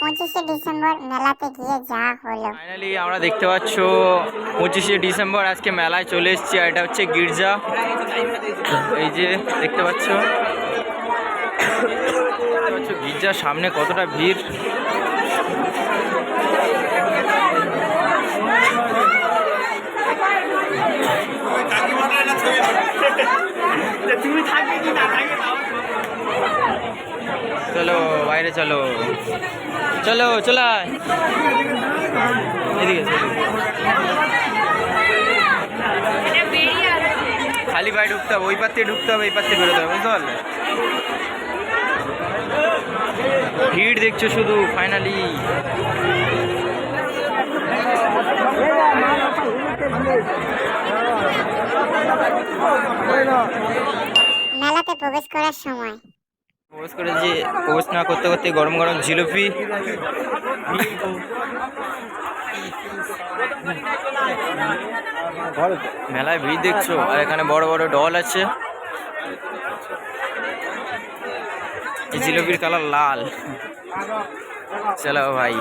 25শে December মেলাতে গিয়ে যা হলো। ফাইনালি আমরা দেখতে পাচ্ছ 25শে ডিসেম্বর আজকে মেলায় চলে এসেছি। আর এটা হচ্ছে গির্জা, এই যে দেখতে পাচ্ছ গির্জার সামনে কতটা ভিড়। চলো বাইরে চলো, চলো চলো এদিকে চলো। খালি পায়ে ঢুকতে হবে, ওই পার থেকে ঢুকতে হবে, এই পার থেকে বেরোতে হবে, বুঝতে পারলে? ভিড় দেখছো শুধু। ফাইনালি মেলাতে প্রবেশ করার সময় প্রবেশ করেছি, প্রবেশ না করতে করতে গরম গরম জিলিপি। মেলায় ভিড় দেখছো, আর এখানে বড় বড় ডল আছে। এই জিলিপির কালার লাল। চলো ভাই,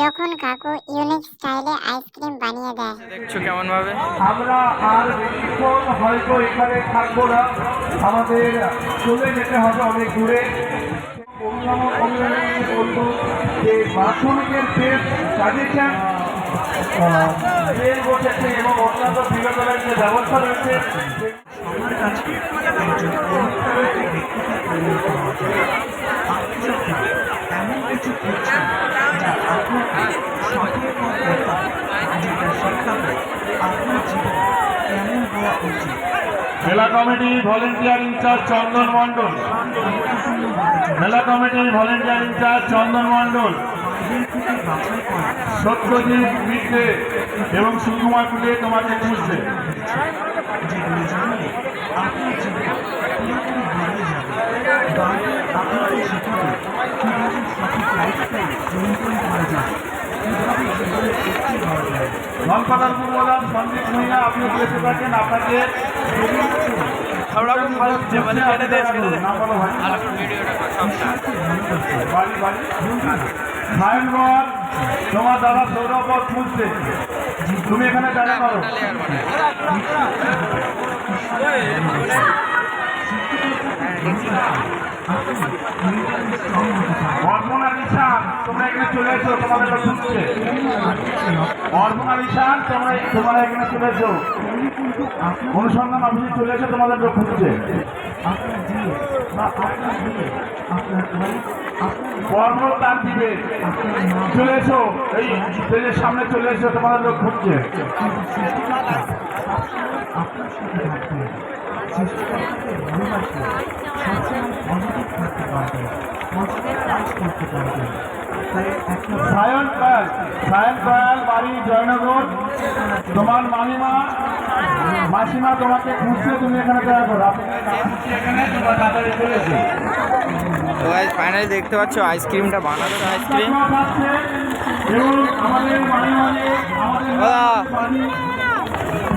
যখন কাকু ইউনিক স্টাইলে আইসক্রিম বানিয়ে দেয়। দেখছো কেমন ভাবে। আমরা আর বেশিক্ষণ হয়তো এখানে থাকবো না, আমাদের চলে যেতে হবে অনেক দূরে। বলবো যে মাধ্যমিকের টেস্ট সাজেশন রেল বসেছে এবং অন্যান্য বিনোদনের যে ব্যবস্থা রয়েছে আমার কাছে একজন অনুপ্রেরণাকে ব্যক্তিত্ব তৈরি পাওয়া যায়। আপনি যখন এমন কিছু করছেন যা আপনাকে সঠিক পথ দেখাবে, যেটা শেখাবে আপনার জীবন কেমন হওয়া উচিত। মেলা কমিটির ভলেন্টিয়ার ইনচার্জ চন্দন মণ্ডল, মেলা কমিটির ভলেন্টিয়ার ইনচার্জ চন্দন মণ্ডল, বাছাই করা সত্যজিৎ মিত্রে এবং সুকুমার টুডে তোমাকে খুঁজছে। যেগুলো জানলে আপনার জীবন পুরোপুরি বদলে যাবে। বাড়ি আপনাকে শেখাবে কীভাবে সঠিক লাইফস্টাইল মেনটেন করা যায়, কীভাবে জীবনে একটি হওয়া যায়। ধনপাতার পূর্বদান সন্দীপ ভূঁইয়া, আপনি বলেতে থাকেন আপনাকে বাড়ি বাড়ি সায়নগঞ্জ তোমার দাদা সৌরভ খুঁজছে, তুমি এখানে দেখা করো। অর্পণা নিশান তোমরা এখানে চলে এসো, তোমাদের খুঁজছে। অর্পণা নিশান তোমরা এখানে চলে এসো, অনুসন্ধান অফিসে চলে এসো, তোমাদের খুঁজছে। আপনার দিয়ে বা আপনার দিয়ে আপনার লাইফ কর্ম তার দিবে, চলে এসো, এই স্টেজের সামনে চলে এসো, তোমাদের লোক খুঁজছে। কিন্তু সৃষ্টিকর্তা সবসময় আপনার সাথে থাকবেন। সৃষ্টিকর্তাকে ভালোবাসলে সবসময় পজিটিভ থাকতে পারবেন, পজিটিভ কাজ করতে পারবেন। তাই একটা সায়ন কয়াল বাড়ি জয়নগর, তোমার মাসিমা তোমাকে খুঁজছে, তুমি এখানে দেখা করো। আপনি এখানে তোমার তাড়াতাড়ি চলে এসো। তো ফাইনালি দেখতে পাচ্ছ আইসক্রিমটা বানাচ্ছে। আইসক্রিম এবং আমাদের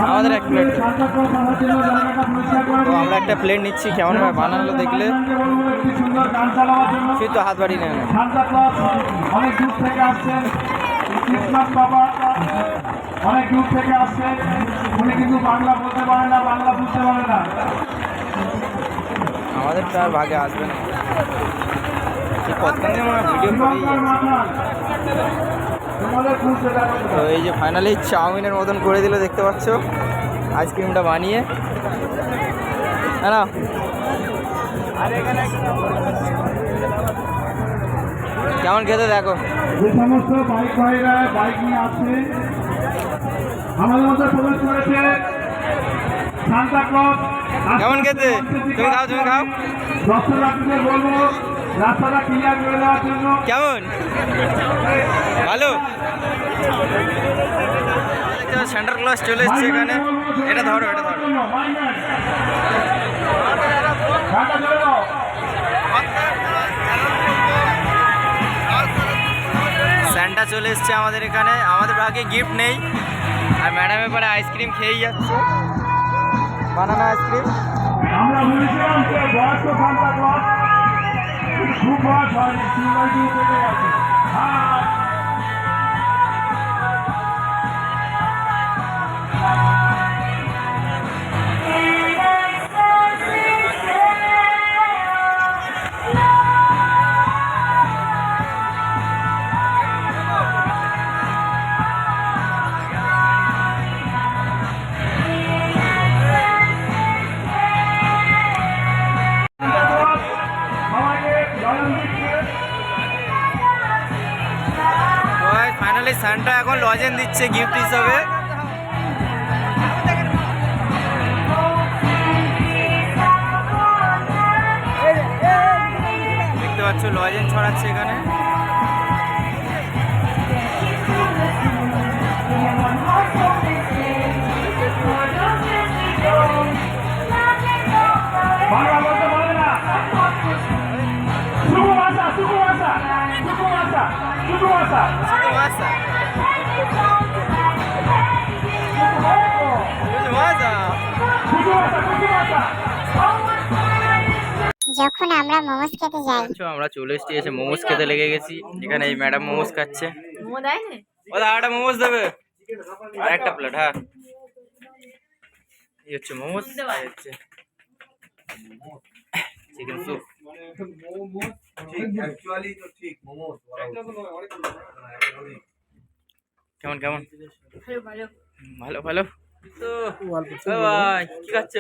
আমাদের এক প্লেট, তো আমরা একটা প্লেট নিচ্ছি। কেমন ভাবে বানালো দেখলে সুন্দর গান চালাবার জন্য তুই তো হাত বাড়ি নেয় না। সান্তা ক্লজ অনেক দূর থেকে আসছেন, ক্রিসমাস বাবা অনেক দূর থেকে আসছেন, উনি কিন্তু বাংলা বলতে পারে না, বাংলা বুঝতে পারে না। আমাদের তো আর ভাগে আসবে না, কতক্ষণ আমরা ভিডিও করি। তোমাদের বুঝতে পারে। তো এই যে ফাইনালি চাউমিনের মতন করে দিল, দেখতে পাচ্ছ আইসক্রিমটা বানিয়ে। হ্যাঁ না, কেমন খেতে দেখো। যে সমস্ত বাইক ভাইরা বাইক নিয়ে আসছে আমাদের মধ্যে প্রবেশ করেছে সান্তা ক্লজ। কেমন খেতে? তুমি খাও, তুমি খাও। দর্শনার্থীদের বলবো রাস্তাটা ক্লিয়ার করে দেওয়ার জন্য। কেমন? ভালো। সেন্টার ক্লাস চলে এসছে এখানে। এটা ধরো, এটা ধরো। স্যান্টা চলে এসছে আমাদের এখানে। আমাদের ভাগে গিফট নেই, আর ম্যাডাম এবারে আইসক্রিম খেয়েই যাচ্ছে, বানানা আইসক্রিম। আমরা বলেছিলাম বয়স্ক সান্তা ক্লজ, খুব বয়স হয়নি, 3/2 থেকে গেছে। হ্যাঁ, ফাইনালি সান্টা এখন লজেন দিচ্ছে গিফট হিসাবে। দেখতে পাচ্ছ লজেন ছড়াচ্ছে এখানে। বাংলা বলতে পারে না। শুভ ভাষা, শুভ ভাষা, শুভ ভাষা, শুভ ভাষা। যখন আমরা মোমোস খেতে যাই, আমরা চলে এসেছি, এসে মোমোস খেতে লেগে গেছি। এখানে এই ম্যাডাম মোমোস খাচ্ছে। ও দা একটা মোমোস দেবে আর একটা প্লেট। হ্যাঁ, এই হচ্ছে মোমোস, এই হচ্ছে চিকেন স্যুপ। কেমন কেমন? ভালো ভালো। তো ভাই কি খাচ্ছ?